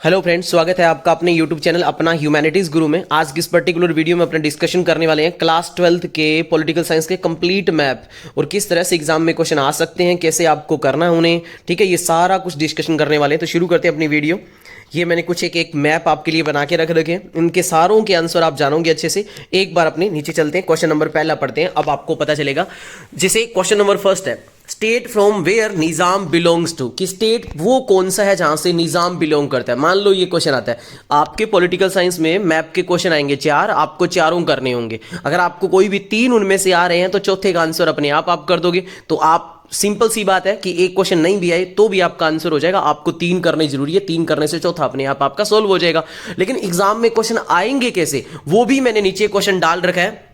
Hello friends, स्वागत है आपका अपने यूट्यूब चैनल अपना ह्यूमैनिटीज गुरु में। आज की इस पर्टिकुलर वीडियो में अपने डिस्कशन करने वाले हैं क्लास 12th के पॉलिटिकल साइंस के कंप्लीट मैप और किस तरह से एग्जाम में क्वेश्चन आ सकते हैं, कैसे आपको करना है उन्हें। ठीक है, ये सारा कुछ डिस्कशन करने वाले हैं। तो शुरू करते हैं अपनी वीडियो। ये मैंने कुछ एक मैप आपके लिए बना के रख रखे हैं, इनके सारों के आंसर आप जानोगे अच्छे से। एक बार अपने नीचे चलते हैं, क्वेश्चन नंबर पहला पढ़ते हैं, अब आपको पता चलेगा। जैसे क्वेश्चन नंबर फर्स्ट है, state from where Nizam belongs to, कि स्टेट वो कौन सा है जहां से निजाम बिलोंग करता है। मान लो ये क्वेश्चन आता है आपके पॉलिटिकल साइंस में, मैप के क्वेश्चन आएंगे 4, आपको चारों करने होंगे। अगर आपको कोई भी 3 उनमें से आ रहे हैं तो चौथे का आंसर अपने आप कर दोगे। तो आप सिंपल सी बात है कि एक क्वेश्चन नहीं भी आए तो भी आपका आंसर हो जाएगा। आपको 3 करने जरूरी है, 3 करने से चौथा अपने आप आपका सोल्व हो जाएगा। लेकिन एग्जाम में क्वेश्चन आएंगे कैसे, वो भी मैंने नीचे क्वेश्चन डाल रखा है।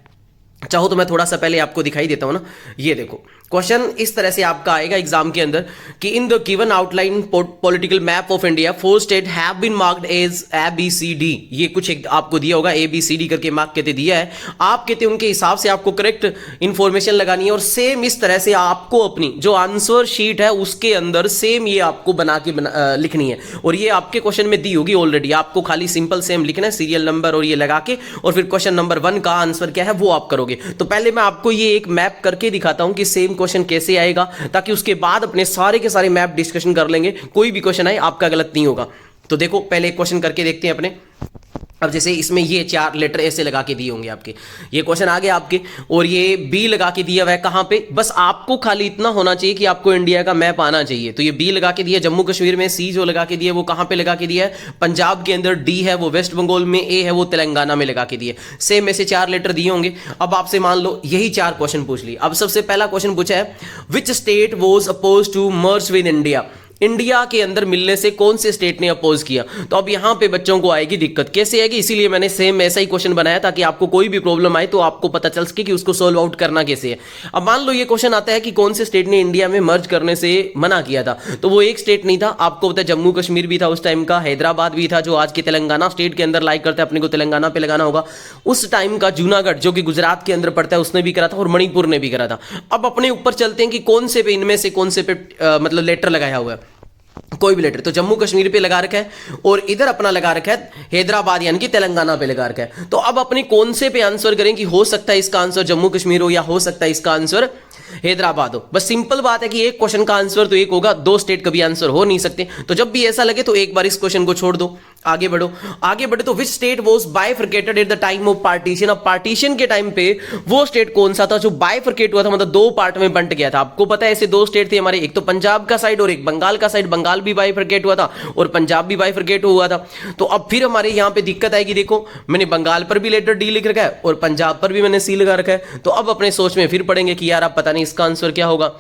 चाहो तो मैं थोड़ा सा पहले आपको दिखाई देता हूं ना। ये देखो, क्वेश्चन इस तरह से आपका आएगा एग्जाम के अंदर कि in the given outline political map of India 4 state have been marked as ABCD। ये कुछ एक आपको दिया होगा, ABCD करके मार्क कहते दिया है। आप कहते हैं उनके हिसाब से आपको करेक्ट इंफॉर्मेशन लगानी है और सेम इस तरह से आपको अपनी जो आंसर शीट है उसके अंदर सेम ये आपको बना के लिखनी है। और ये आपके क्वेश्चन में दी होगी ऑलरेडी, आपको खाली सिंपल सेम लिखना है, सीरियल नंबर और ये लगा के, और फिर क्वेश्चन नंबर 1 का आंसर क्या है वो आप करोगे। तो पहले मैं आपको ये एक मैप करके दिखाता हूं कि सेम क्वेश्चन कैसे आएगा, ताकि उसके बाद अपने सारे के सारे मैप डिस्कशन कर लेंगे। कोई भी क्वेश्चन आए आपका गलत नहीं होगा। तो देखो, पहले क्वेश्चन करके देखते हैं अपने। अब जैसे इसमें ये 4 लेटर ऐसे लगा के दिए होंगे आपके, ये क्वेश्चन आ गया आपके, और ये बी लगा के दिया हुआ है कहां पे। बस आपको खाली इतना होना चाहिए कि आपको इंडिया का मैप आना चाहिए। तो ये बी लगा के दिया जम्मू कश्मीर में, सी जो लगा के दिया वो कहां पे लगा के दिया है पंजाब के अंदर, डी है वो वेस्ट बंगाल में, ए है वो तेलंगाना में लगा के दिए। सेम ऐसे 4 लेटर दिए होंगे। अब आपसे मान लो यही 4 क्वेश्चन पूछ लिए। अब सबसे पहला क्वेश्चन पूछा है, which state was opposed to merge with India. India के अंदर मिलने से कौन से स्टेट ने अपोज किया। तो अब यहां पे बच्चों को आएगी दिक्कत, कैसे आएगी, इसीलिए मैंने सेम ऐसा ही क्वेश्चन बनाया ताकि आपको कोई भी प्रॉब्लम आए तो आपको पता चल सके कि उसको सोल्व आउट करना कैसे है। अब मान लो ये क्वेश्चन आता है कि कौन से स्टेट ने इंडिया में मर्ज करने से मना किया था। तो वो एक स्टेट नहीं था, आपको पता है जम्मू कश्मीर भी था उस टाइम का, हैदराबाद भी था जो आज के तेलंगाना स्टेट के अंदर लाइक करता है, अपने को तेलंगाना पे लगाना होगा। उस टाइम का जूनागढ़ जो कि गुजरात के अंदर पड़ता है उसने भी करा था, और मणिपुर ने भी करा था। अब अपने ऊपर चलते हैं कि कौन से पे, इनमें से कौन से पे मतलब लेटर लगाया हुआ है, कोई भी लेटर। तो जम्मू कश्मीर पे लगा रखा है और इधर अपना लगा रखा है हैदराबाद यानी कि तेलंगाना पे लगा रखा है। तो अब अपने कौन से पे आंसर करें कि हो सकता है इसका आंसर जम्मू कश्मीर हो या हो सकता है इसका आंसर हैदराबाद हो। बस सिंपल बात है कि एक क्वेश्चन का आंसर तो एक होगा, 2 स्टेट कभी आंसर हो नहीं सकते। तो जब भी ऐसा लगे तो एक बार इस क्वेश्चन को छोड़ दो, आगे बढ़ो। आगे बढ़े तो विच state was bifurcated at the time of partition. अब पार्टीशन के टाइम पे वो स्टेट कौन सा था जो बाइफरकेट हुआ था, मतलब 2 पार्ट में बंट गया था। आपको पता है ऐसे 2 स्टेट थे हमारे, एक तो पंजाब का साइड और एक बंगाल का साइड। बंगाल भी बाइफरकेट हुआ था और पंजाब भी बाइफरकेट हुआ था। तो अब फिर हमारे यहां पे दिक्कत आएगी। देखो, मैंने बंगाल पर भी लेटर डी लिख रखा है और पंजाब पर भी मैंने सी लगा रखा है। तो अब अपने सोच में फिर पढ़ेंगे कि यार अब पता नहीं इसका आंसर क्या होगा।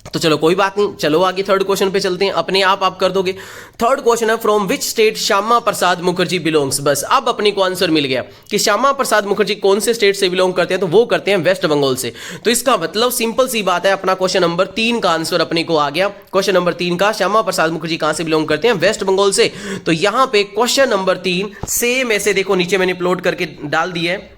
तो चलो कोई बात नहीं, चलो आगे थर्ड क्वेश्चन पे चलते हैं, अपने आप कर दोगे। थर्ड क्वेश्चन है, from which state Shyama Prasad Mukherjee belongs. बस अब अपने को आंसर मिल गया कि श्यामा प्रसाद मुखर्जी कौन से स्टेट से बिलोंग करते हैं। तो वो करते हैं वेस्ट बंगाल से। तो इसका मतलब सिंपल सी बात है, अपना क्वेश्चन नंबर 3 का आंसर अपने को आ गया। क्वेश्चन नंबर 3 का, श्यामा प्रसाद मुखर्जी कहां से बिलोंग करते हैं, वेस्ट बंगाल से। तो यहां पे क्वेश्चन नंबर 3 सेम ऐसे देखो, नीचे मैंने प्लॉट करके डाल दिया है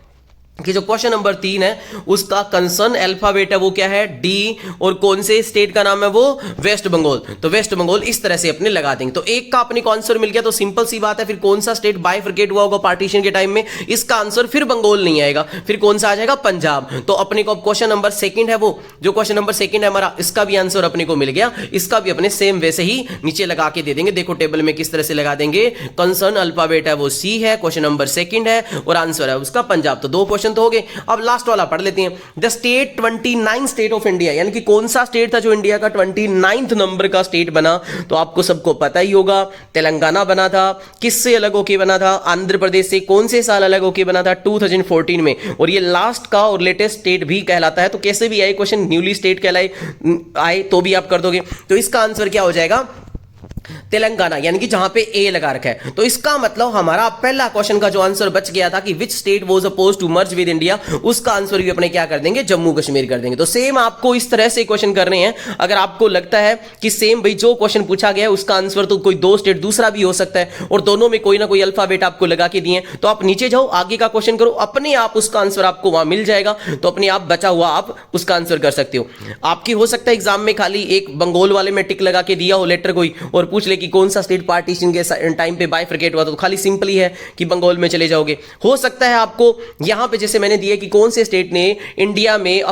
कि जो क्वेश्चन नंबर 3 है उसका कंसर्न अल्फाबेट है वो क्या है, डी, और कौन से स्टेट का नाम है वो वेस्ट बंगाल। तो वेस्ट बंगाल इस तरह से अपने लगा देंगे। तो एक का अपने को आंसर मिल गया। तो सिंपल सी बात है, फिर कौन सा स्टेट बाइफरकेट हुआ होगा पार्टीशन के टाइम में, इसका आंसर फिर बंगाल नहीं आएगा, फिर कौन सा आ जाएगा, पंजाब। तो अपने को अब क्वेश्चन नंबर 2 है वो, जो क्वेश्चन नंबर 2 है हमारा, इसका भी आंसर अपने को मिल गया। इसका भी अपने सेम वैसे ही नीचे लगा के दे देंगे। देखो टेबल में किस तरह से लगा देंगे, कंसर्न अल्फाबेट है वो सी है, क्वेश्चन नंबर 2 है और आंसर है उसका पंजाब। तो 2 क्वेश्चन तो हो गए। अब लास्ट वाला पढ़ लेते हैं, the state 29 state of India, यानी कि कौन सा स्टेट था जो इंडिया का 29th नंबर का स्टेट बना। तो आपको सबको पता ही होगा, तेलंगाना बना था। किससे अलग होके बना था, आंध्र प्रदेश से। कौन से साल अलग होके बना था, 2014 में। और ये लास्ट का और लेटेस्ट स्टेट भी कहलाता है। तो कैसे भी आए क्वेश्चन, न्यूली स्टेट कहलाए आए तो भी आप कर दोगे। तो इसका आंसर क्या हो जाएगा, तेलंगाना, यानी कि जहां पे ए लगा रखा है। तो इसका मतलब हमारा पहला क्वेश्चन का जो आंसर बच गया था कि which state was opposed to merge with India, उसका आंसर भी अपने क्या कर देंगे, जम्मू कश्मीर कर देंगे। तो सेम आपको इस तरह से क्वेश्चन करने हैं। अगर आपको लगता है कि सेम भाई जो क्वेश्चन पूछा गया है उसका आंसर तो कोई 2 स्टेट दूसरा भी हो सकता है और दोनों में कोई ना कोई अल्फाबेट आपको लगा के दिए, तो आप नीचे जाओ, आगे का क्वेश्चन करो, अपने आप उसका आंसर आपको वहां मिल जाएगा। तो अपने आप बचा हुआ आप उसका आंसर कर सकते हो। आपकी हो सकता है एग्जाम में खाली एक बंगाल वाले में टिक लगा के दिया हो लेटर कोई, और पूछ ले कि कौन सा स्टेट पार्टीशन के टाइम पे बाइफरकेट हुआ, तो खाली सिंपल ही है कि बंगाल में चले जाओगे। हो सकता है आपको यहां पे जैसे मैंने दिया कि कौन से स्टेट ने इंडिया में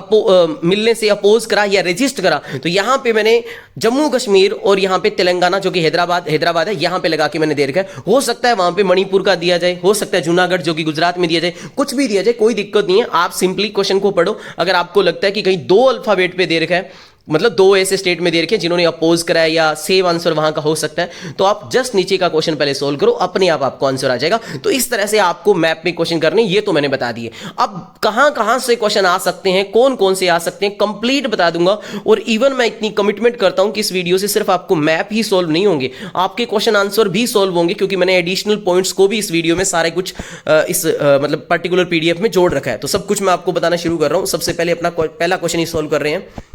मिलने से अपोज करा या रजिस्ट करा, तो यहां पे मैंने जम्मू कश्मीर और यहां पे तेलंगाना जो कि हैदराबाद है यहां पे लगा के मैंने दे रखा है। हो सकता है वहां पे मणिपुर का दिया जाए, हो सकता है जूनागढ़ जो कि गुजरात में दिया जाए, कुछ भी दिया जाए, कोई दिक्कत नहीं है। आप सिंपली क्वेश्चन को पढ़ो। अगर आपको लगता है कि कहीं 2 अल्फाबेट पे दे रखा है, मतलब 2 ऐसे स्टेट में दे रखे हैं जिन्होंने अपोज कराया या सेम आंसर वहां का हो सकता है, तो आप जस्ट नीचे का क्वेश्चन पहले सोल्व करो, अपने आप आपको आंसर आ जाएगा। तो इस तरह से आपको मैप में क्वेश्चन करने, ये तो मैंने बता दिए। अब कहां कहां से क्वेश्चन आ सकते हैं, कौन कौन से आ सकते हैं, कंप्लीट बता दूंगा। और इवन मैं इतनी कमिटमेंट करता हूं कि इस वीडियो से सिर्फ आपको मैप ही सोल्व नहीं होंगे, आपके क्वेश्चन आंसर भी सोल्व होंगे, क्योंकि मैंने एडिशनल पॉइंट्स को भी इस वीडियो में सारे कुछ मतलब पर्टिकुलर पीडीएफ में जोड़ रखा है। तो सब कुछ मैं आपको बताना शुरू कर रहा हूं। सबसे पहले अपना पहला क्वेश्चन ही सोल्व कर रहे हैं।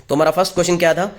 तो हमारा फर्स्ट क्वेश्चन क्या था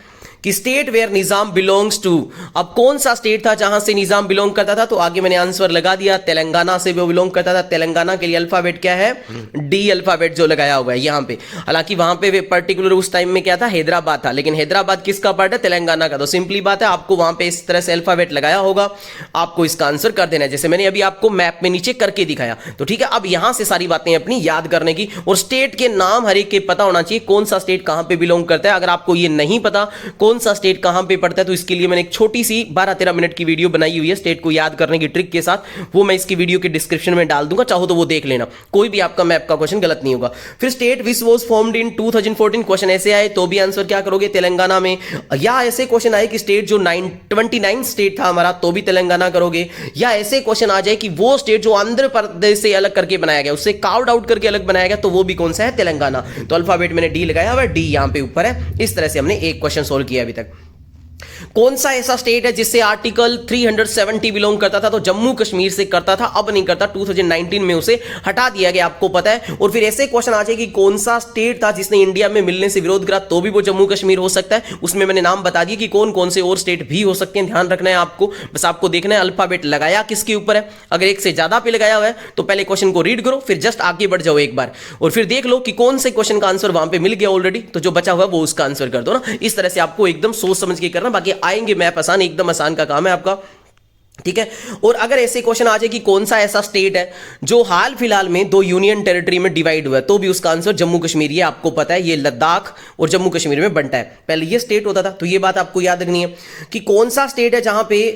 कि state where Nizam belongs to. अब कौन सा स्टेट था जहां से निजाम बिलोंग करता था, तो आगे मैंने आंसर लगा दिया, तेलंगाना से वो बिलोंग करता था। तेलंगाना के लिए अल्फाबेट क्या है, डी अल्फाबेट जो लगाया हुआ है यहां पे। हालांकि वहां पे पर्टिकुलर उस टाइम में क्या था, हैदराबाद था, लेकिन हैदराबाद किसका पार्ट है, तेलंगाना का। तो सिंपली बात है, आपको वहां पे इस तरह से अल्फाबेट लगाया होगा, आपको इसका आंसर कर देना है, जैसे मैंने अभी आपको मैप में नीचे करके दिखाया। तो ठीक है, अब यहां से सारी बातें अपनी याद करने की, और स्टेट के नाम हर एक के पता होना चाहिए, कौन सा स्टेट कहां पे बिलोंग करता है। अगर आपको ये नहीं पता कौन सा स्टेट कहां पड़ता है, तो इसके लिए मैंने एक छोटी सी 12-13 मिनट की वीडियो बनाई हुई है स्टेट को याद करने की ट्रिक के साथ, वो मैं इसकी वीडियो के डिस्क्रिप्शन में डाल दूंगा, चाहो तो वो देख लेना, कोई भी आपका मैप का क्वेश्चन गलत नहीं होगा। फिर state which was formed in 2014, question ऐसे आए तो भी आंसर क्या करोगे, तेलंगाना में। या ऐसे क्वेश्चन आए कि स्टेट जो 29 स्टेट था हमारा, तो भी तेलंगाना करोगे। या ऐसे क्वेश्चन आ जाए कि वो स्टेट जो आंध्र प्रदेश से अलग करके बनाया गया, उससे कार्व्ड आउट करके अलग बनाया गया, तो वो भी कौन सा है, तेलंगाना। तो अल्फाबेट मैंने डी लगाया हुआ, डी यहां पे ऊपर है। इस तरह से हमने एक क्वेश्चन सोल्व किया अभी तक। कौन सा ऐसा स्टेट है जिससे आर्टिकल 370 बिलोंग करता था, तो जम्मू कश्मीर से करता था, अब नहीं करता, 2019 में उसे हटा दिया गया, आपको पता है। और फिर ऐसे क्वेश्चन आ जाए कि कौन सा स्टेट था जिसने इंडिया में मिलने से विरोध करा, तो भी वो जम्मू कश्मीर हो सकता है। उसमें मैंने नाम बता दिया कि कौन कौन से और स्टेट भी हो सकते हैं, ध्यान रखना है आपको। बस आपको देखना है अल्फाबेट लगाया किसके ऊपर है। अगर एक से ज्यादा पे लगाया हुआ है तो पहले क्वेश्चन को रीड करो, फिर जस्ट आगे बढ़ जाओ एक बार, और फिर देख लो कि कौन से क्वेश्चन का आंसर वहां पे मिल गया ऑलरेडी, तो जो बचा हुआ वो उसका आंसर कर दो ना। इस तरह से आपको एकदम सोच समझ के करना, बाकी आएंगे मैप आसान, एकदम आसान का काम है आपका, ठीक है। और अगर ऐसे क्वेश्चन आ जाए कि कौन सा ऐसा स्टेट है जो हाल फिलहाल में 2 यूनियन टेरिटरी में डिवाइड हुआ है, तो भी उसका आंसर जम्मू कश्मीर। ये आपको पता है, ये लद्दाख और जम्मू कश्मीर में बनता है, पहले ये स्टेट होता था, तो ये बात आपको याद रखनी है कि कौन सा स्टेट है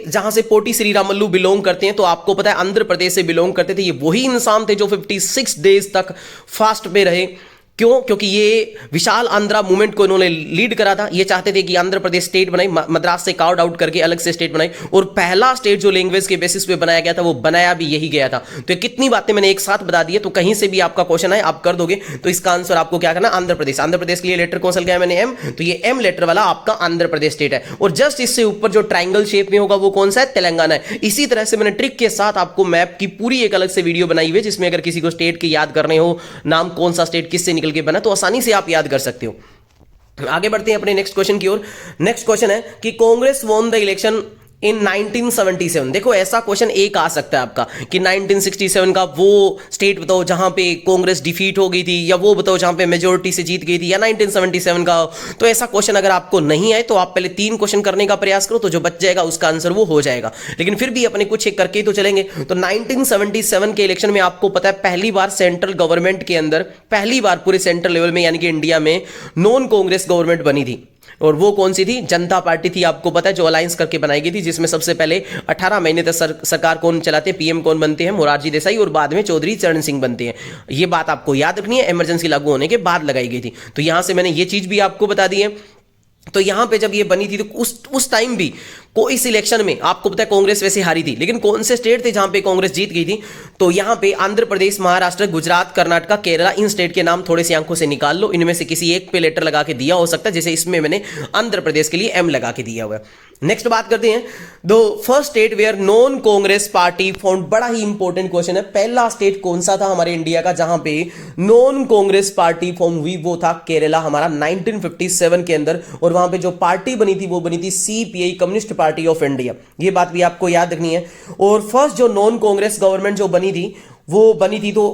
जहां से पोटी श्रीरामल्लू बिलोंग करते हैं। तो आपको पता है आंध्र प्रदेश से बिलोंग करते थे। ये वही इंसान थे जो 56 डेज तक फास्ट पे रहे। क्यों? क्योंकि ये विशाल आंध्रा मूवमेंट को इन्होंने लीड करा था। ये चाहते थे कि आंध्र प्रदेश स्टेट बनाई, मद्रास से कार्ड आउट करके अलग से स्टेट बनाई, और पहला स्टेट जो लैंग्वेज के बेसिस पे बनाया गया था वो बनाया भी यही गया था। तो कितनी बातें मैंने एक साथ बता दी है, तो कहीं से भी आपका क्वेश्चन आए आप कर दोगे। तो इसका आंसर आपको क्या करना, आंध्र प्रदेश। आंध्र प्रदेश के लिए लेटर कौन सा लगाया मैंने, एम, तो ये एम लेटर वाला आपका आंध्र प्रदेश स्टेट है। और जस्ट इससे ऊपर जो ट्राइंगल शेप में होगा वो कौन सा है, तेलंगाना है। इसी तरह से मैंने ट्रिक के साथ आपको मैप की पूरी एक अलग से वीडियो बनाई हुई है, जिसमें अगर किसी को स्टेट के याद करने हो, नाम कौन सा स्टेट किससे निकल के बना, तो आसानी से आप याद कर सकते हो। आगे बढ़ते हैं अपने नेक्स्ट क्वेश्चन की ओर। नेक्स्ट क्वेश्चन है कि Congress won the election in 1977। देखो ऐसा क्वेश्चन एक आ सकता है आपका कि 1967 का वो स्टेट बताओ जहां पे कांग्रेस डिफीट हो गई थी, या वो बताओ जहां पे मेजोरिटी से जीत गई थी, या 1977 का। तो ऐसा क्वेश्चन अगर आपको नहीं आए तो आप पहले 3 क्वेश्चन करने का प्रयास करो, तो जो बच जाएगा उसका आंसर वो हो जाएगा। लेकिन फिर भी अपने कुछ एक करके तो चलेंगे। तो 1977 के इलेक्शन में आपको पता है पहली बार सेंट्रल गवर्नमेंट के अंदर, पहली बार पूरे सेंट्रल लेवल में यानी कि इंडिया में नॉन कांग्रेस गवर्नमेंट बनी थी। और वो कौन सी थी, जनता पार्टी थी, आपको पता है, जो अलायंस करके बनाई गई थी, जिसमें सबसे पहले 18 महीने तक सरकार कौन चलाते हैं, पीएम कौन बनते हैं, मोरारजी देसाई, और बाद में चौधरी चरण सिंह बनते हैं। ये बात आपको याद रखनी है, इमरजेंसी लागू होने के बाद लगाई गई थी। तो यहां से मैंने ये चीज भी आपको बता दी है। तो यहां पे जब ये बनी थी तो उस टाइम भी इस इलेक्शन में आपको पता है कांग्रेस वैसे हारी थी, लेकिन कौन से स्टेट थे जहां पे कांग्रेस जीत गई थी, तो यहां पे आंध्र प्रदेश, महाराष्ट्र, गुजरात, कर्नाटक, केरला, इन स्टेट के नाम थोड़े से आंखों से निकाल लो, इनमें से किसी एक पे लेटर लगा के दिया हो सकता है, जैसे इसमें मैंने आंध्र प्रदेश के लिए एम लगा के दिया हुआ है। नेक्स्ट बात करते हैं, the first state where non Congress party found. बड़ा ही इंपॉर्टेंट क्वेश्चन है, पहला स्टेट कौन सा था हमारे इंडिया का जहां पे नॉन कांग्रेस पार्टी फॉर्म हुई, वो था केरला हमारा 1957 के अंदर। और वहां पे जो पार्टी बनी थी वो बनी थी CPI, communist party of India. ये बात भी आपको याद रखनी है। और फर्स्ट जो नॉन कांग्रेस गवर्नमेंट जो बनी थी वो बनी थी तो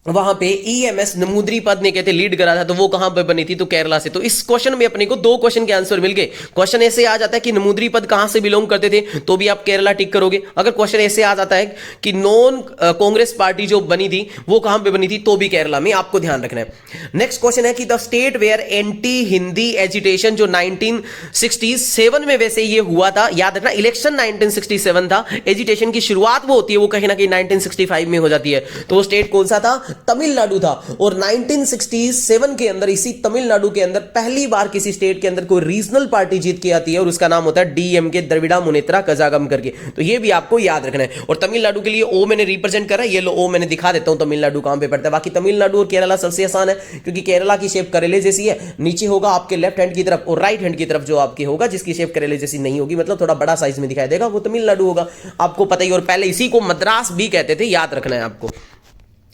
वहां पे ईएमएस नमूद्रीपद ने कहते लीड करा था, तो वो कहां पे बनी थी? तो केरला से। तो इस क्वेश्चन में अपने को दो क्वेश्चन के आंसर मिल गए। क्वेश्चन ऐसे आ जाता है कि नमूद्रीपद कहां से बिलोंग करते थे, तो भी आप केरला टिक करोगे। अगर क्वेश्चन ऐसे आ जाता है कि नॉन कांग्रेस पार्टी जो बनी थी वो कहां पे बनी थी, तो भी केरला में। आपको ध्यान रखना है। नेक्स्ट क्वेश्चन है कि the state where anti Hindi agitation जो 1967 में वैसे ये हुआ था, याद रखना इलेक्शन 1967 था, एजिटेशन की शुरुआत वो होती है वो कहीं ना कहीं 1965 में हो जाती है। तो वो स्टेट कौन सा था? तमिलनाडु था। और 1967 के अंदर इसी तमिलनाडु के अंदर पहली बार किसी स्टेट के अंदर कोई रीजनल पार्टी जीत के आती है और उसका नाम होता है डीएमके, द्रविड़ा मुनेत्रा कजागम करके। तो ये भी आपको याद रखना है। और तमिलनाडु के लिए ओ मैंने रिप्रेजेंट करा, ये लो ओ मैंने दिखा देता हूं तमिलनाडु कहां पे पड़ता है। बाकी तमिलनाडु और केरला सबसे आसान है क्योंकि केरला की शेप करेले जैसी है, नीचे होगा आपके लेफ्ट हैंड की तरफ और राइट हैंड की तरफ जो आपके होगा जिसकी शेप करेले जैसी नहीं होगी, मतलब थोड़ा बड़ा साइज में दिखाई देगा, वो तमिलनाडु होगा। आपको पता ही। और पहले इसी को मद्रास भी कहते थे, याद रखना है आपको।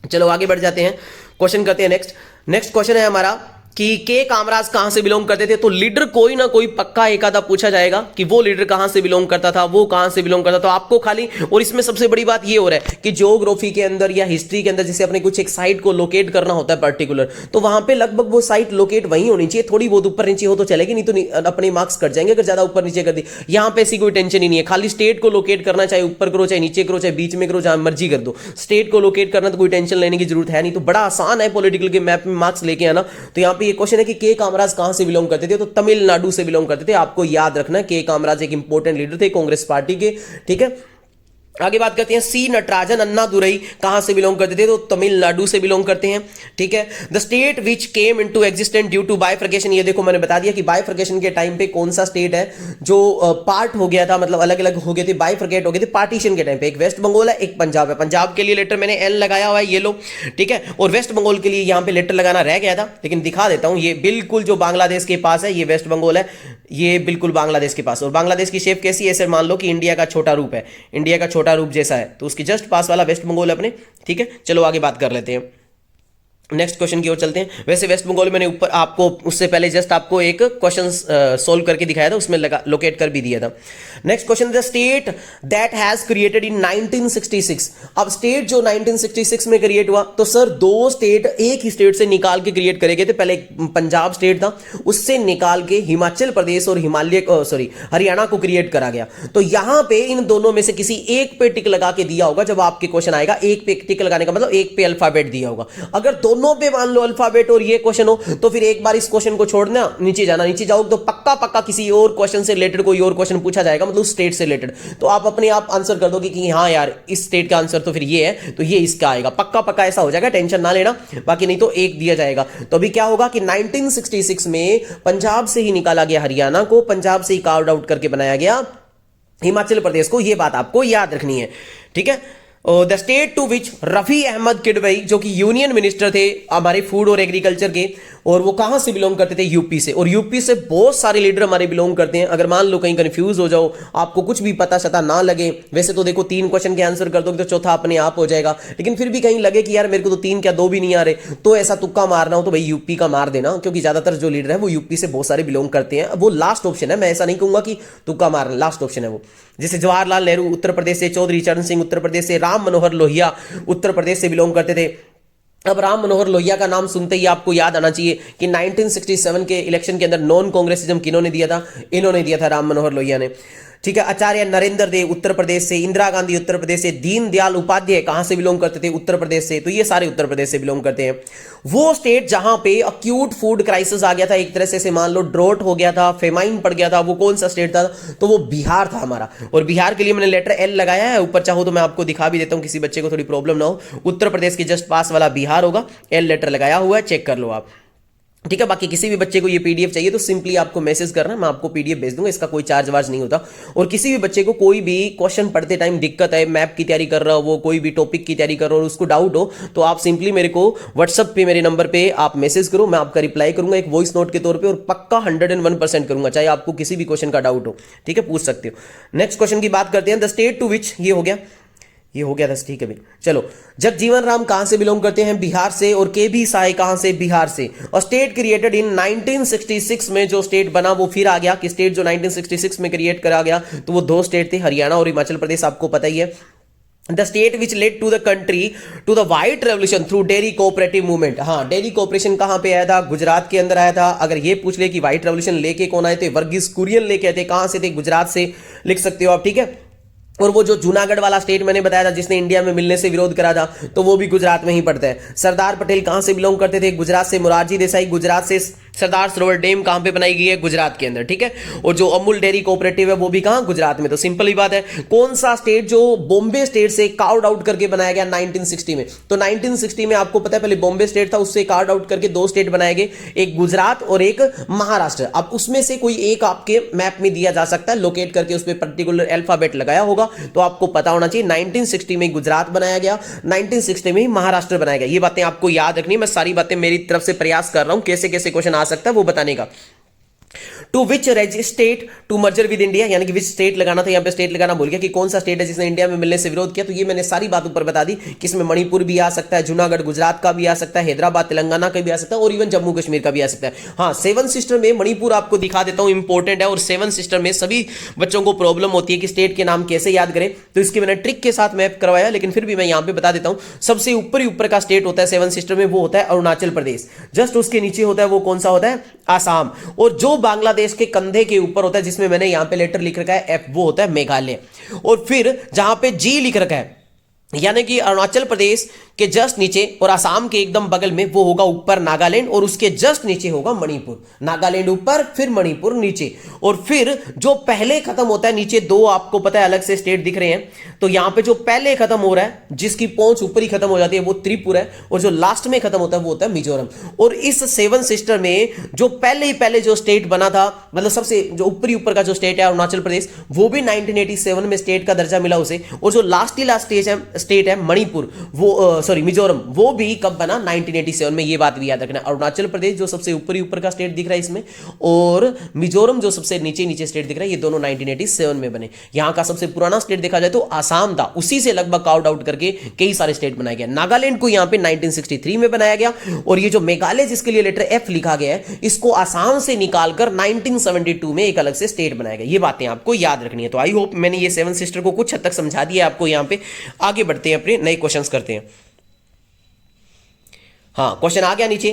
चलो आगे बढ़ जाते हैं, क्वेश्चन करते हैं। नेक्स्ट क्वेश्चन है हमारा कि के कामराज कहां से बिलोंग करते थे। तो लीडर कोई ना कोई पक्का एक आधा पूछा जाएगा कि वो लीडर कहां से बिलोंग करता था, वो कहां से बिलोंग करता। तो आपको खाली, और इसमें सबसे बड़ी बात ये हो रहा है कि ज्योग्राफी के अंदर या हिस्ट्री के अंदर जैसे अपने कुछ एक साइट को लोकेट करना होता है पर्टिकुलर, तो वहां पे लगभग वो साइट लोकेट वहीं होनी चाहिए। थोड़ी बहुत ऊपर नीचे हो तो चलेगी, नहीं तो अपने मार्क्स कट जाएंगे अगर ज्यादा ऊपर नीचे कर दी। यहां पे ऐसी कोई टेंशन ही नहीं है, खाली स्टेट को लोकेट करना, चाहे ऊपर करो चाहे नीचे करो चाहे बीच में करो, जहां मर्जी कर दो। स्टेट को लोकेट करना तो कोई टेंशन लेने की जरूरत है नहीं। तो बड़ा आसान है पॉलिटिकल के मैप में मार्क्स लेके आना। तो यहां पे ये क्वेश्चन है कि के कामराज कहां से बिलोंग करते थे, तो तमिलनाडु से बिलोंग करते थे। आपको याद रखना है के कामराज एक इंपॉर्टेंट लीडर थे कांग्रेस पार्टी के। ठीक है, आगे बात करते हैं। सी नटराजन अन्नादुरई कहां से बिलोंग करते थे, तो तमिलनाडु से बिलोंग करते हैं। ठीक है, the state which came into existence due to bifurcation, ये देखो मैंने बता दिया कि बाइफर्केशन के टाइम पे कौन सा स्टेट है जो पार्ट हो गया था, मतलब अलग अलग हो गए थे, बाइफर्केट हो गए थे पार्टीशन के टाइम पे। एक वेस्ट बंगाल है, एक पंजाब है। पंजाब के लिए लेटर मैंने एल लगाया हुआ है, ये लो। ठीक है, और वेस्ट बंगाल के लिए यहां पे लेटर लगाना रह गया था, लेकिन दिखा देता हूं। ये बिल्कुल जो बांग्लादेश के पास है, ये वेस्ट बंगाल है, ये बिल्कुल बांग्लादेश के पास। और बांग्लादेश की शेप कैसी है, ऐसे मान लो कि इंडिया का छोटा रूप है, इंडिया का छोटा रूप जैसा है, तो उसकी जस्ट पास वाला वेस्ट बंगाल अपने। ठीक है, चलो आगे बात कर लेते हैं, नेक्स्ट क्वेश्चन की ओर चलते हैं। वैसे वेस्ट बंगाल मैंने ऊपर आपको उससे पहले जस्ट आपको एक क्वेश्चन सोल्व करके दिखाया था, उसमें लोकेट कर भी दिया था। Next question, the state that has created in 1966। अब स्टेट जो 1966 में क्रिएट हुआ, तो सर दो स्टेट एक ही स्टेट से निकाल के क्रिएट करे गए थे। पहले पंजाब स्टेट था, उससे निकाल के हिमाचल प्रदेश और हरियाणा को क्रिएट करा गया। तो यहां पे इन दोनों में से किसी एक पे टिक लगा के दिया होगा। जब आपके क्वेश्चन आएगा, एक पे टिक लगाने का मतलब एक पे अल्फाबेट दिया होगा। अगर दोनों पे मान लो अल्फाबेट और ये क्वेश्चन हो, तो फिर एक बार इस क्वेश्चन को छोड़ना, नीचे जाना, नीचे जाओगे तो पक्का पक्का किसी और क्वेश्चन से रिलेटेड कोई और क्वेश्चन पूछा जाएगा, मतलब स्टेट से रिलेटेड। तो आप अपने आप आंसर कर दोगे कि हाँ यार इस स्टेट का आंसर तो फिर ये है, तो ये इसका आएगा। पक्का पक्का ऐसा हो जाएगा, टेंशन ना लेना। बाकी नहीं तो एक दिया जाएगा। तो अभी क्या होगा कि 1966 में पंजाब से ही निकाला गया हरियाणा को, पंजाब से ही कार्ड आउट करके बनाया गया हिमाचल प्रदेश को। यह बात आपको याद रखनी है। ठीक है, द स्टेट टू विच रफी अहमद किडवई, जो कि यूनियन मिनिस्टर थे हमारे फूड और एग्रीकल्चर के, और वो कहां से बिलोंग करते थे, यूपी से। और यूपी से बहुत सारे लीडर हमारे बिलोंग करते हैं। अगर मान लो कहीं कंफ्यूज हो जाओ, आपको कुछ भी पता शता ना लगे, वैसे तो देखो 3 क्वेश्चन के आंसर कर दोगे तो चौथा अपने आप हो जाएगा, लेकिन फिर भी कहीं लगे कि यार मेरे को तो 3 क्या 2 भी नहीं आ रहे, तो ऐसा तुक्का मारना हो तो भाई यूपी का मार देना, क्योंकि ज्यादातर जो लीडर है वो यूपी से बहुत सारे बिलोंग करते हैं। वो लास्ट ऑप्शन है, मैं ऐसा नहीं कहूंगा कि तुक्का मारना, लास्ट ऑप्शन है वो। जैसे जवाहरलाल नेहरू उत्तर प्रदेश से, चौधरी चरण सिंह उत्तर प्रदेश से, राम मनोहर लोहिया उत्तर प्रदेश से बिलोंग करते थे। अब राम मनोहर लोहिया का नाम सुनते ही आपको याद आना चाहिए कि 1967 के इलेक्शन के अंदर नॉन कांग्रेसिज्म किन्होंने दिया था, इन्होंने दिया था, राम मनोहर लोहिया ने। ठीक है, आचार्य नरेंद्र देव उत्तर प्रदेश से, इंदिरा गांधी उत्तर प्रदेश से, दीनदयाल उपाध्याय कहां से बिलोंग करते थे, उत्तर प्रदेश से। तो ये सारे उत्तर प्रदेश से बिलोंग करते हैं। वो स्टेट जहां पे अक्यूट फूड क्राइसिस आ गया था, एक तरह से मान लो ड्रॉट हो गया था, फेमाइन पड़ गया था, वो कौन सा स्टेट था, तो वो बिहार था हमारा। और बिहार के लिए मैंने लेटर एल लगाया है ऊपर, चाहो तो मैं आपको दिखा भी देता हूं, किसी बच्चे को थोड़ी प्रॉब्लम ना हो। उत्तर प्रदेश के जस्ट पास वाला बिहार होगा, एल लेटर लगाया हुआ है, चेक कर लो आप। ठीक है, बाकी किसी भी बच्चे को ये पीडीएफ चाहिए तो सिंपली आपको मैसेज करना, मैं आपको पीडीएफ भेज दूंगा, इसका कोई चार्ज वार्ज नहीं होता। और किसी भी बच्चे को कोई भी क्वेश्चन पढ़ते टाइम दिक्कत है, मैप की तैयारी कर रहा हो, वो कोई भी टॉपिक की तैयारी कर रहा हो और उसको डाउट हो, तो आप सिंपली मेरे को व्हाट्सअप पे मेरे नंबर पे आप मैसेज करो, मैं आपका रिप्लाई करूंगा एक वॉइस नोट के तौर पर, और पक्का 101% करूंगा, चाहे आपको किसी भी क्वेश्चन का डाउट हो। ठीक है, पूछ सकते हो। नेक्स्ट क्वेश्चन की बात करते हैं, द स्टेट टू विच, ये हो गया था, ठीक है भाई। चलो, जगजीवन राम कहां से बिलोंग करते हैं, बिहार से। और के बी साई कहां से, बिहार से। और स्टेट क्रिएटेड इन 1966 में जो स्टेट बना वो फिर आ गया कि स्टेट जो 1966 में क्रिएट करा गया, तो वो 2 स्टेट थे, हरियाणा और हिमाचल प्रदेश, आपको पता ही है। The state which led to the country to the white revolution through dairy cooperative movement. हाँ, डेयरी कोऑपरेशन कहां पे आया था? गुजरात के अंदर आया था। अगर ये पूछ ले कि व्हाइट रेवोल्यूशन लेके कौन आए थे? वर्गीस कुरियन लेके आए थे। कहां से थे? गुजरात से लिख सकते हो आप, ठीक है। और वो जो जूनागढ़ वाला स्टेट मैंने बताया था जिसने इंडिया में मिलने से विरोध करा था, तो वो भी गुजरात में ही पड़ता है। सरदार पटेल कहां से बिलोंग करते थे? गुजरात से। मोरारजी देसाई गुजरात से। सरदार सरोवर डैम कहां पे बनाई गई है? गुजरात के अंदर, ठीक है। और जो अमूल डेयरी कोऑपरेटिव है वो भी कहां? गुजरात में। तो सिंपल ही बात है। कौन सा स्टेट जो बॉम्बे स्टेट से कार्ड आउट करके बनाया गया 1960 में? तो 1960 में आपको पता है पहले बॉम्बे स्टेट था, उससे कार्ड आउट करके दो स्टेट बनाए गए, एक गुजरात और एक महाराष्ट्र। अब उसमें से कोई एक आपके मैप में दिया जा सकता है, लोकेट करके उस पर पर्टिकुलर अल्फाबेट लगाया होगा, तो आपको पता होना चाहिए 1960 में गुजरात बनाया गया, 1960 में ही महाराष्ट्र बनाया गया। ये बातें आपको याद रखनी है। मैं सारी बातें मेरी तरफ से प्रयास कर रहा हूं, कैसे कैसे क्वेश्चन आ सकता है वो बताने का। To which state to merger with India, यानी कि विच स्टेट लगाना था, यहां पे स्टेट लगाना भूल गया कि कौन सा स्टेट है जिसने इंडिया में मिलने से विरोध किया। तो ये मैंने सारी बात ऊपर बता दी कि इसमें मणिपुर भी आ सकता है, जूनागढ़ गुजरात का भी आ सकता है, हैदराबाद तेलंगाना का भी आ सकता है, और इवन जम्मू कश्मीर का भी आ सकता है। हाँ, सेवन सिस्टर में मणिपुर आपको दिखा देता हूं, इंपॉर्टेंट है। और सेवन सिस्टर में सभी बच्चों को प्रॉब्लम होती है कि स्टेट के नाम कैसे याद करें, तो इसकी मैंने ट्रिक के साथ मैप करवाया, लेकिन फिर भी मैं यहां पे बता देता हूं। सबसे ऊपर ही ऊपर का स्टेट होता है सेवन सिस्टर में, वो होता है अरुणाचल प्रदेश। जस्ट उसके नीचे होता है वो कौन सा होता है? आसाम। और जो बांग्लादेश के कंधे के ऊपर होता है, जिसमें मैंने यहां पे लेटर लिख रखा है एफ, वो होता है मेघालय। और फिर जहां पे जी लिख रखा है, यानी कि अरुणाचल प्रदेश के जस्ट नीचे और आसाम के एकदम बगल में, वो होगा ऊपर नागालैंड, और उसके जस्ट नीचे होगा मणिपुर। नागालैंड ऊपर, फिर मणिपुर नीचे। और फिर जो पहले खत्म होता है, नीचे दो आपको पता है अलग से स्टेट दिख रहे हैं, तो यहां पे जो पहले खत्म हो रहा है, जिसकी पहुंच ऊपर ही खत्म हो जाती है, वो त्रिपुरा है। और जो लास्ट में खत्म होता है वो होता है मिजोरम। और इस सेवन सिस्टर में जो पहले जो स्टेट बना था, मतलब सबसे जो ऊपरी ऊपर का जो स्टेट है अरुणाचल प्रदेश, वो भी 1987 में स्टेट का दर्जा मिला उसे। और जो लास्ट ही लास्ट स्टेट है मणिपुर, वो मिजोरम, वो भी कब बना? 1987 में। ये बात भी याद रखना। अरुणाचल प्रदेश जो सबसे ऊपरी ऊपर का स्टेट दिख रहा है इसमें, और मिजोरम जो सबसे नीचे स्टेट दिख रहा है, ये दोनों 1987 में बने। यहां का सबसे पुराना स्टेट देखा जाए तो आसाम था, उसी से लगभग काउट आउट करके कई सारे स्टेट बनाए गए। नागालैंड को यहां पे 1963 में बनाया गया। और ये जो मेघालय जिसके लिए लेटर एफ लिखा गया है, इसको आसाम से निकालकर 1972 में एक अलग से स्टेट बनाया गया। ये बातें आपको याद रखनी है। तो आई होप मैंने ये सेवन सिस्टर को कुछ हद तक समझा दिया आपको। यहां पे आगे बढ़ते हैं, अपने नए क्वेश्चंस करते हैं। हाँ, क्वेश्चन आ गया नीचे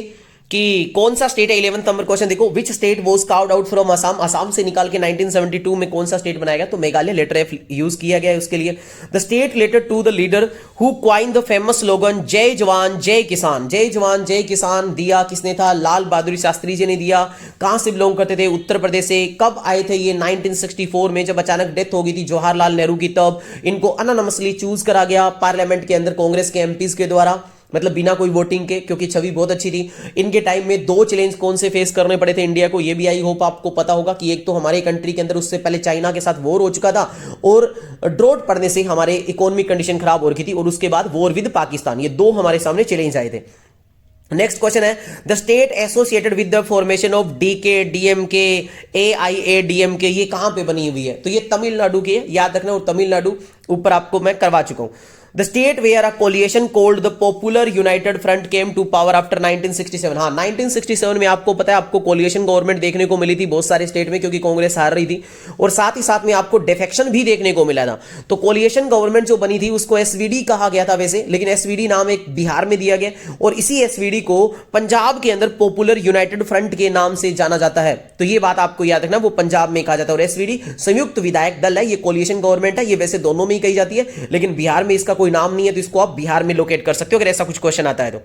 कि कौन सा स्टेट है। 11th नंबर क्वेश्चन देखो, विच state was carved out from Assam. Assam से निकाल के 1972 में कौन सा स्टेट बनाया गया? तो मेघालय। लेटर एफ यूज किया गया है उसके लिए। The state related to the leader who coin the famous slogan Jai Jawan जय किसान। जय जवान जय किसान दिया किसने था? लाल बहादुर शास्त्री जी ने दिया। कहां से बिलोंग करते थे? उत्तर प्रदेश से। कब आए थे ये? 1964 में, जब अचानक डेथ हो गई थी जवाहरलाल नेहरू की, तब इनको अनोनिमसली चूज करा गया पार्लियामेंट के अंदर कांग्रेस के एमपीज के द्वारा, मतलब बिना कोई वोटिंग के, क्योंकि छवि बहुत अच्छी थी। इनके टाइम में दो चैलेंज कौन से फेस करने पड़े थे इंडिया को, ये भी आई होप आपको पता होगा कि एक तो हमारे कंट्री के अंदर उससे पहले चाइना के साथ वॉर हो चुका था, और ड्रॉट पड़ने से हमारे इकोनॉमिक कंडीशन खराब हो रखी थी, और उसके बाद वॉर विद पाकिस्तान। ये दो हमारे सामने चैलेंज आए थे। नेक्स्ट क्वेश्चन है, the state associated with the formation of DK DMK AIADMK, ये कहां पे बनी हुई है? तो ये तमिलनाडु की है, याद रखना। और तमिलनाडु ऊपर आपको मैं करवा चुका हूं। The state where a coalition called the popular united front came to power after 1967। हाँ, 1967 में आपको पता है आपको कोलिएशन गवर्नमेंट देखने को मिली थी बहुत सारे स्टेट में, क्योंकि कांग्रेस हार रही थी, और साथ ही साथ में आपको डिफेक्शन भी देखने को मिला था। तो कोलिएशन गवर्नमेंट जो बनी थी उसको SVD कहा गया था वैसे, लेकिन SVD नाम एक बिहार में दिया गया, और इसी SVD को पंजाब के अंदर पॉपुलर यूनाइटेड फ्रंट के नाम से जाना जाता है। तो ये बात आपको याद रखना, वो पंजाब में कहा जाता है। और SVD संयुक्त विधायक दल है, ये कोलिएशन गवर्नमेंट है। ये वैसे दोनों में ही कही जाती है, लेकिन बिहार में इसका कोई नाम नहीं है, तो इसको आप बिहार में लोकेट कर सकते हो अगर ऐसा कुछ क्वेश्चन आता है तो।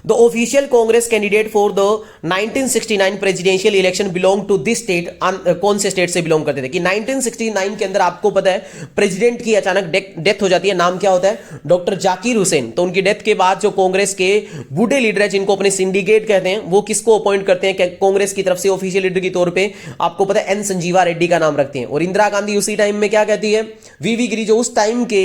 The official Congress candidate for the 1969 presidential election belong to this state। कौन से स्टेट से बिलोंग करते थे? कि 1969 के अंदर आपको पता है प्रेसिडेंट की अचानक डेथ हो जाती है। नाम क्या होता है? डॉक्टर जाकिर हुसैन। तो उनकी डेथ के बाद जो कांग्रेस के बूढ़े लीडर है, जिनको अपने सिंडिकेट कहते हैं, वो किसको अपॉइंट करते हैं कांग्रेस की तरफ से ऑफिशियल लीडर के तौर पर? आपको पता है N संजीवा रेड्डी का नाम रखते हैं। और इंदिरा गांधी उसी टाइम में क्या कहती है? VV गिरी, जो उस टाइम के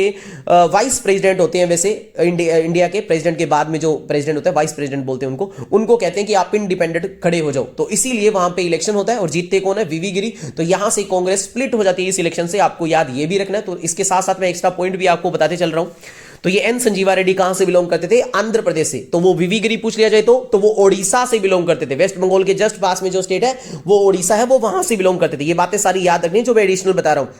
वाइस प्रेसिडेंट होते हैं, वैसे इंडिया के प्रेसिडेंट के बाद में जो प्रेसिडेंट होता है वाइस प्रेसिडेंट बोलते हैं उनको कहते हैं कि आप इंडिपेंडेंट खड़े हो जाओ। तो इसीलिए वहां पे इलेक्शन होता है, और जीतते कौन है? VV गिरी। तो यहां से कांग्रेस स्प्लिट हो जाती है इस इलेक्शन से, आपको याद ये भी रखना है। तो इसके साथ साथ मैं एक्स्ट्रा पॉइंट भी आपको बताते चल रहा हूं। तो ये N संजीवा रेड्डी कहां से बिलोंग करते थे? आंध्र प्रदेश से। तो वो VV गिरी पूछ लिया जाए तो वो ओडिशा से बिलोंग करते थे। वेस्ट बंगाल के जस्ट पास में जो स्टेट है वो ओडिशा है, वो वहां से बिलोंग करते थे। ये बातें सारी याद रखनी जो मैं एडिशनल बता रहा हूं।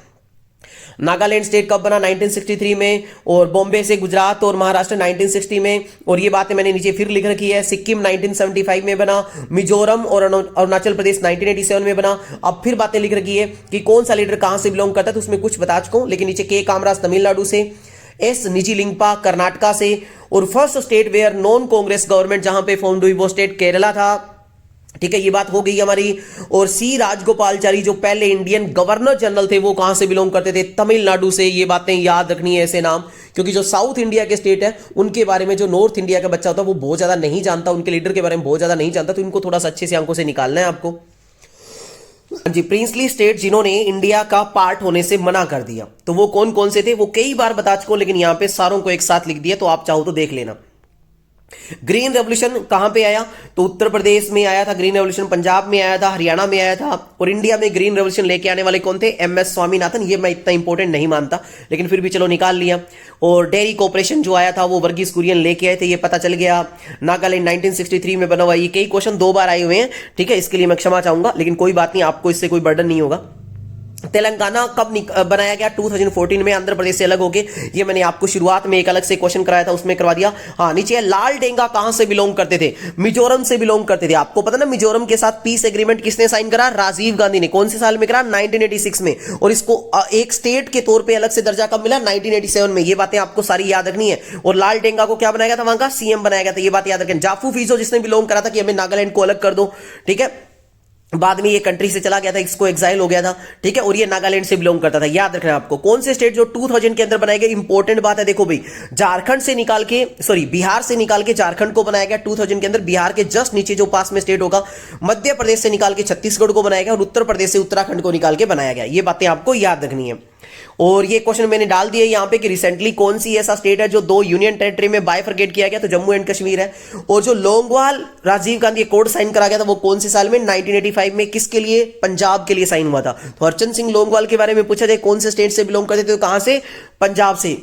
नागालैंड स्टेट कब बना? 1963 में। और बॉम्बे से गुजरात और महाराष्ट्र 1960 में। और ये बातें मैंने नीचे फिर लिख रखी है। सिक्किम 1975 में बना। मिजोरम और अरुणाचल प्रदेश 1987 में बना। अब फिर बातें लिख रखी है कि कौन सा लीडर कहां से बिलोंग करता है, तो उसमें कुछ बता चुका हूं, लेकिन नीचे के कामराज तमिलनाडु से, एस निजीलिंगपा कर्नाटका से, और first state where non Congress government जहां पे फाउंड हुई वो स्टेट केरला था। ठीक है, ये बात हो गई हमारी। और सी राजगोपालचारी जो पहले इंडियन गवर्नर जनरल थे वो कहां से बिलोंग करते थे? तमिलनाडु से। ये बातें याद रखनी है, ऐसे नाम, क्योंकि जो साउथ इंडिया के स्टेट है उनके बारे में जो नॉर्थ इंडिया का बच्चा होता है वो बहुत ज्यादा नहीं जानता, उनके लीडर के बारे में बहुत ज्यादा नहीं जानता, तो इनको थोड़ा सा अच्छे से आंखों से निकालना है आपको। जी, प्रिंसली स्टेट जिन्होंने इंडिया का पार्ट होने से मना कर दिया, तो वो कौन कौन से थे? वो कई बार बता चुका हूं, लेकिन यहां पे सारों को एक साथ लिख दिया, तो आप चाहो तो देख लेना। ग्रीन रेवोल्यूशन कहां पे आया? तो उत्तर प्रदेश में आया था ग्रीन रेवोल्यूशन, पंजाब में आया था, हरियाणा में आया था। और इंडिया में ग्रीन रेवोल्यूशन लेके आने वाले कौन थे? एमएस स्वामीनाथन। ये मैं इतना इंपॉर्टेंट नहीं मानता, लेकिन फिर भी चलो निकाल लिया। और डेयरी कॉर्पोरेशन जो आया था वो वर्गीस कुरियन लेके आए थे, ये पता चल गया। नागालैंड 1963 में बना हुआ। ये कई क्वेश्चन 2 बार आए हुए हैं, ठीक है, इसके लिए मैं क्षमा चाहूंगा, लेकिन कोई बात नहीं, आपको इससे कोई बर्डन नहीं होगा। तेलंगाना कब बनाया गया? 2014 में, आंध्र प्रदेश से अलग होके। ये मैंने आपको शुरुआत में एक अलग से क्वेश्चन कराया था, उसमें करवा दिया। हाँ, नीचे लाल डेंगा कहां से बिलोंग करते थे? मिजोरम से बिलोंग करते थे। आपको पता ना मिजोरम के साथ पीस एग्रीमेंट किसने साइन करा? राजीव गांधी ने। कौन से साल में करा? 1986 में। और इसको एक स्टेट के तौर पर अलग से दर्जा कब मिला? 1987 में। ये बातें आपको सारी याद रखनी है। और लाल डेंगा को क्या बनाया गया था? वहां का सीएम बनाया गया था, ये बात याद रखें। जाफू फीसो जिसने बिलोंग करा था कि हमें नागालैंड को अलग कर दो, ठीक है, बाद में ये कंट्री से चला गया था, इसको एग्जाइल हो गया था, ठीक है, और ये नागालैंड से बिलोंग करता था। याद रखना आपको। कौन से स्टेट जो 2000 के अंदर बनाए गए? इंपॉर्टेंट बात है, देखो भाई, झारखंड से निकाल के, सॉरी, बिहार से निकाल के झारखंड को बनाया गया 2000 के अंदर। बिहार के जस्ट नीचे जो पास में स्टेट होगा, मध्य प्रदेश से निकाल के छत्तीसगढ़ को बनाया गया, और उत्तर प्रदेश से उत्तराखंड को निकाल के बनाया गया। ये बातें आपको याद रखनी है। और ये क्वेश्चन मैंने डाल दिया यहां पे कि रिसेंटली कौन सी ऐसा स्टेट है जो 2 यूनियन टेरिटरी में बाइफरकेट किया गया? तो जम्मू एंड कश्मीर है। और जो लोंगवाल राजीव गांधी अकॉर्ड साइन करा गया था वो कौन से साल में? 1985 में। किसके लिए? पंजाब के लिए साइन हुआ था। तो हरचंद सिंह लोंगवाल के बारे में पूछा जाए कौन से स्टेट से बिलोंग करते थे, तो कहां से? पंजाब से।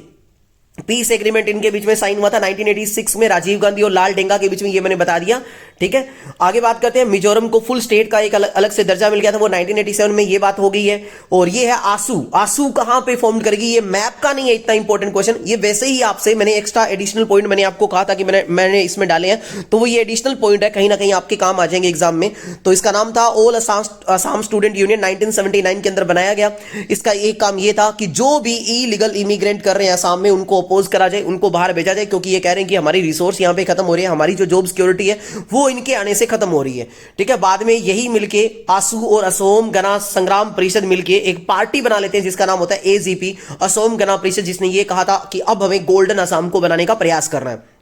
पीस एग्रीमेंट इनके बीच में साइन हुआ था 1986 में, राजीव गांधी और लाल डेंगा के बीच में, ये मैंने बता दिया, ठीक है। आगे बात करते हैं, मिजोरम को फुल स्टेट का एक अलग से दर्जा मिल गया था, वो 1987 में, ये बात हो गई है। और ये है आसू। आसू कहां पे फॉर्म करेगी? ये मैप का नहीं है इतना इंपॉर्टेंट क्वेश्चन, ये वैसे ही आपसे मैंने एक्स्ट्रा एडिशनल पॉइंट मैंने आपको कहा था कि मैंने इसमें डाले हैं, तो वो ये एडिशनल पॉइंट है, कहीं ना कहीं आपके काम आ जाएंगे एग्जाम में। तो इसका नाम था ऑल असम स्टूडेंट यूनियन, 1979 के अंदर बनाया गया। इसका एक काम ये था कि जो भी इलीगल इमिग्रेंट कर रहे हैं असम में उनको अपोज करा जाए, उनको बाहर भेजा जाए, क्योंकि ये कह रहे हैं कि हमारी रिसोर्स यहां पे खत्म हो रही है, हमारी जो जॉब सिक्योरिटी है वो इनके आने से खत्म हो रही है, ठीक है। बाद में यही मिलके आसू और असोम गण संग्राम परिषद मिलके एक पार्टी बना लेते हैं जिसका नाम होता है एजीपी, असोम गण परिषद, जिसने ये कहा था कि अब हमें गोल्डन असम को बनाने का प्रयास करना है।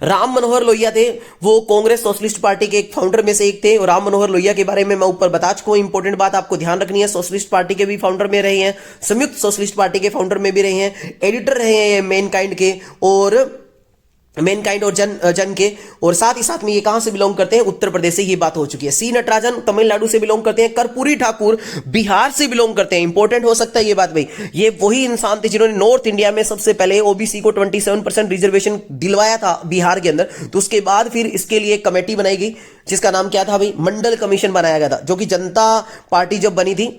राम मनोहर लोहिया थे, वो कांग्रेस सोशलिस्ट पार्टी के एक फाउंडर में से एक थे, और राम मनोहर लोहिया के बारे में मैं ऊपर बता चुका हूं। इंपॉर्टेंट बात आपको ध्यान रखनी है, सोशलिस्ट पार्टी के भी फाउंडर में रहे हैं, संयुक्त सोशलिस्ट पार्टी के फाउंडर में भी रहे हैं, एडिटर रहे हैं मैनकाइंड के और मैनकाइंड और जन के, और साथ ही साथ में ये कहां से बिलोंग करते हैं? उत्तर प्रदेश से, ये बात हो चुकी है। सी नटराजन तमिलनाडु से बिलोंग करते हैं, कर्पूरी ठाकुर बिहार से बिलोंग करते हैं। इंपॉर्टेंट हो सकता है ये बात भाई, ये वही इंसान थे जिन्होंने नॉर्थ इंडिया में सबसे पहले ओबीसी को 27% रिजर्वेशन दिलवाया था बिहार के अंदर। तो उसके बाद फिर इसके लिए एक कमेटी बनाई गई जिसका नाम क्या था भाई? मंडल कमीशन बनाया गया था, जो कि जनता पार्टी जब बनी थी,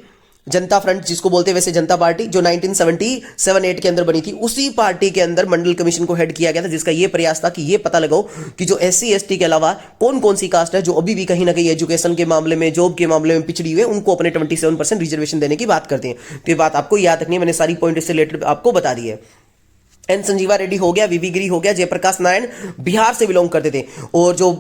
जनता फ्रंट जिसको बोलते हैं वैसे जनता पार्टी, जो 1977-8 के अंदर बनी थी, उसी पार्टी के अंदर मंडल कमीशन को हेड किया गया था, जिसका ये प्रयास था कि ये पता लगाओ कि जो SC ST के अलावा कौन कौन सी कास्ट है जो अभी भी कहीं ना कहीं एजुकेशन के मामले में, जॉब के मामले में पिछड़ी हुई है, उनको अपने 27% रिजर्वेशन देने की बात करते हैं। तो ये बात आपको याद रखनी है, मैंने सारी पॉइंट इससे रिलेटेड आपको बता दी है। एन संजीवा रेड्डी हो गया, वीवी गिरी हो गया, जयप्रकाश नारायण बिहार से बिलोंग करते थे, और जो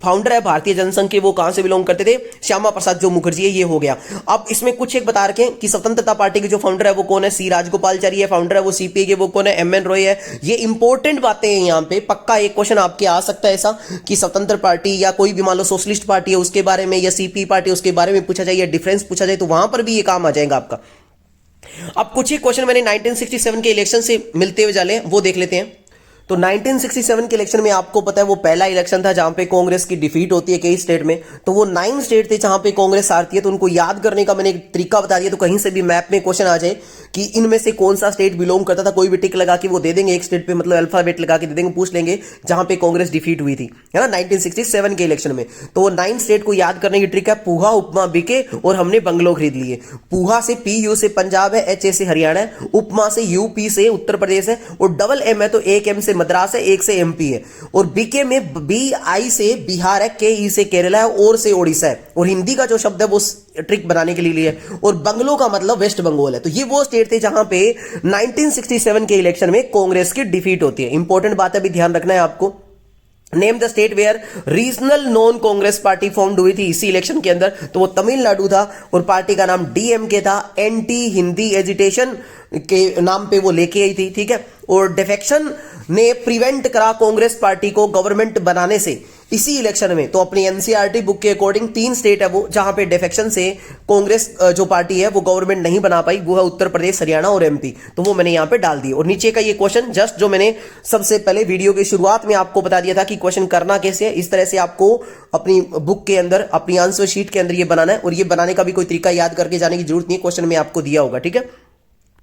फाउंडर है भारतीय जनसंघ के वो कहां से बिलोंग करते थे? श्यामा प्रसाद जो मुखर्जी है, ये हो गया। अब इसमें कुछ एक बता रखे कि स्वतंत्रता पार्टी के जो फाउंडर है वो कौन है? सी राजगोपालचारी है, फाउंडर है वो सीपीआई के वो कौन है? MN रॉय है। ये इंपॉर्टेंट बातें हैं यहां पे, पक्का एक क्वेश्चन आपके आ सकता है ऐसा कि स्वतंत्र पार्टी या कोई भी मान लो सोशलिस्ट पार्टी है उसके बारे में, या सीपीआई पार्टी उसके बारे में पूछा जाए, या डिफरेंस पूछा जाए, तो वहां पर भी ये काम आ जाएगा आपका। अब कुछ ही क्वेश्चन मैंने 1967 के इलेक्शन से मिलते हुए जाले, वो देख लेते हैं। तो 1967 के इलेक्शन में आपको पता है वो पहला इलेक्शन था जहां पे कांग्रेस की डिफीट होती है कई स्टेट में, तो वो 9 स्टेट थे जहां पे कांग्रेस हारती है। तो उनको याद करने का मैंने एक तरीका बता दिया, तो कहीं से भी मैप में क्वेश्चन आ जाए कि इनमें से कौन सा स्टेट बिलोंग करता था, कोई भी टिक लगा के वो दे देंगे, एक स्टेट पे मतलब अल्फाबेट लगा के दे देंगे, पूछ लेंगे जहां पे कांग्रेस डिफीट हुई थी, है ना, 1967 के इलेक्शन में। तो वो 9 स्टेट को याद करने की ट्रिक है, पूहा, उपमा, बीके, और हमने बंगलो खरीद लिए। पूहा से PU से पंजाब है, HA से हरियाणा है, उपमा से UP से उत्तर प्रदेश है, और डबल M है तो एक M से मद्रास है, एक से MP है, और बीके में BI से बिहार है, KE से केरला है, और से ओडिशा है, और हिंदी का जो शब्द है वो ट्रिक बनाने के लिए है, और बंगलो का मतलब वेस्ट बंगाल है। तो ये वो स्टेट थे जहां पे 1967 के इलेक्शन में कांग्रेस की डिफीट होती है। इंपॉर्टेंट बात है, भी ध्यान रखना है आपको। Name the state where regional non Congress party formed हुई थी इसी इलेक्शन के अंदर, तो वो तमिलनाडु था, और पार्टी का नाम DMK था, एंटी हिंदी एजिटेशन के नाम पे वो लेके आई थी, ठीक है। और डिफेक्शन ने प्रिवेंट करा कांग्रेस पार्टी को गवर्नमेंट बनाने से इसी इलेक्शन में। तो अपनी NCERT बुक के अकॉर्डिंग 3 स्टेट है वो जहां पे डिफेक्शन से कांग्रेस जो पार्टी है वो गवर्नमेंट नहीं बना पाई, वो है उत्तर प्रदेश, हरियाणा और MP। तो वो मैंने यहां पे डाल दिए। और नीचे का ये क्वेश्चन जस्ट जो मैंने सबसे पहले वीडियो की शुरुआत में आपको बता दिया था कि क्वेश्चन करना कैसे है, इस तरह से आपको अपनी बुक के अंदर, अपनी आंसर शीट के अंदर ये बनाना है, और ये बनाने का भी कोई तरीका याद करके जाने की जरूरत नहीं है, क्वेश्चन में आपको दिया होगा, ठीक है।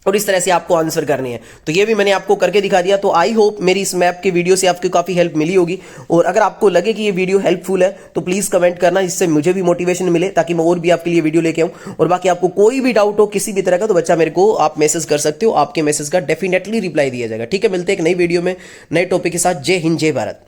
और इस तरह से आपको आंसर करनी है। तो ये भी मैंने आपको करके दिखा दिया। तो आई होप मेरी इस मैप के वीडियो से आपको काफी हेल्प मिली होगी, और अगर आपको लगे कि ये वीडियो हेल्पफुल है तो प्लीज कमेंट करना, जिससे मुझे भी मोटिवेशन मिले, ताकि मैं और भी आपके लिए वीडियो लेके आऊं। और बाकी आपको कोई भी डाउट हो किसी भी तरह का, तो बच्चा मेरे को आप मैसेज कर सकते हो, आपके मैसेज का डेफिनेटली रिप्लाई दिया जाएगा, ठीक है। मिलते हैं एक नई वीडियो में नए टॉपिक के साथ। जय हिंद, जय भारत।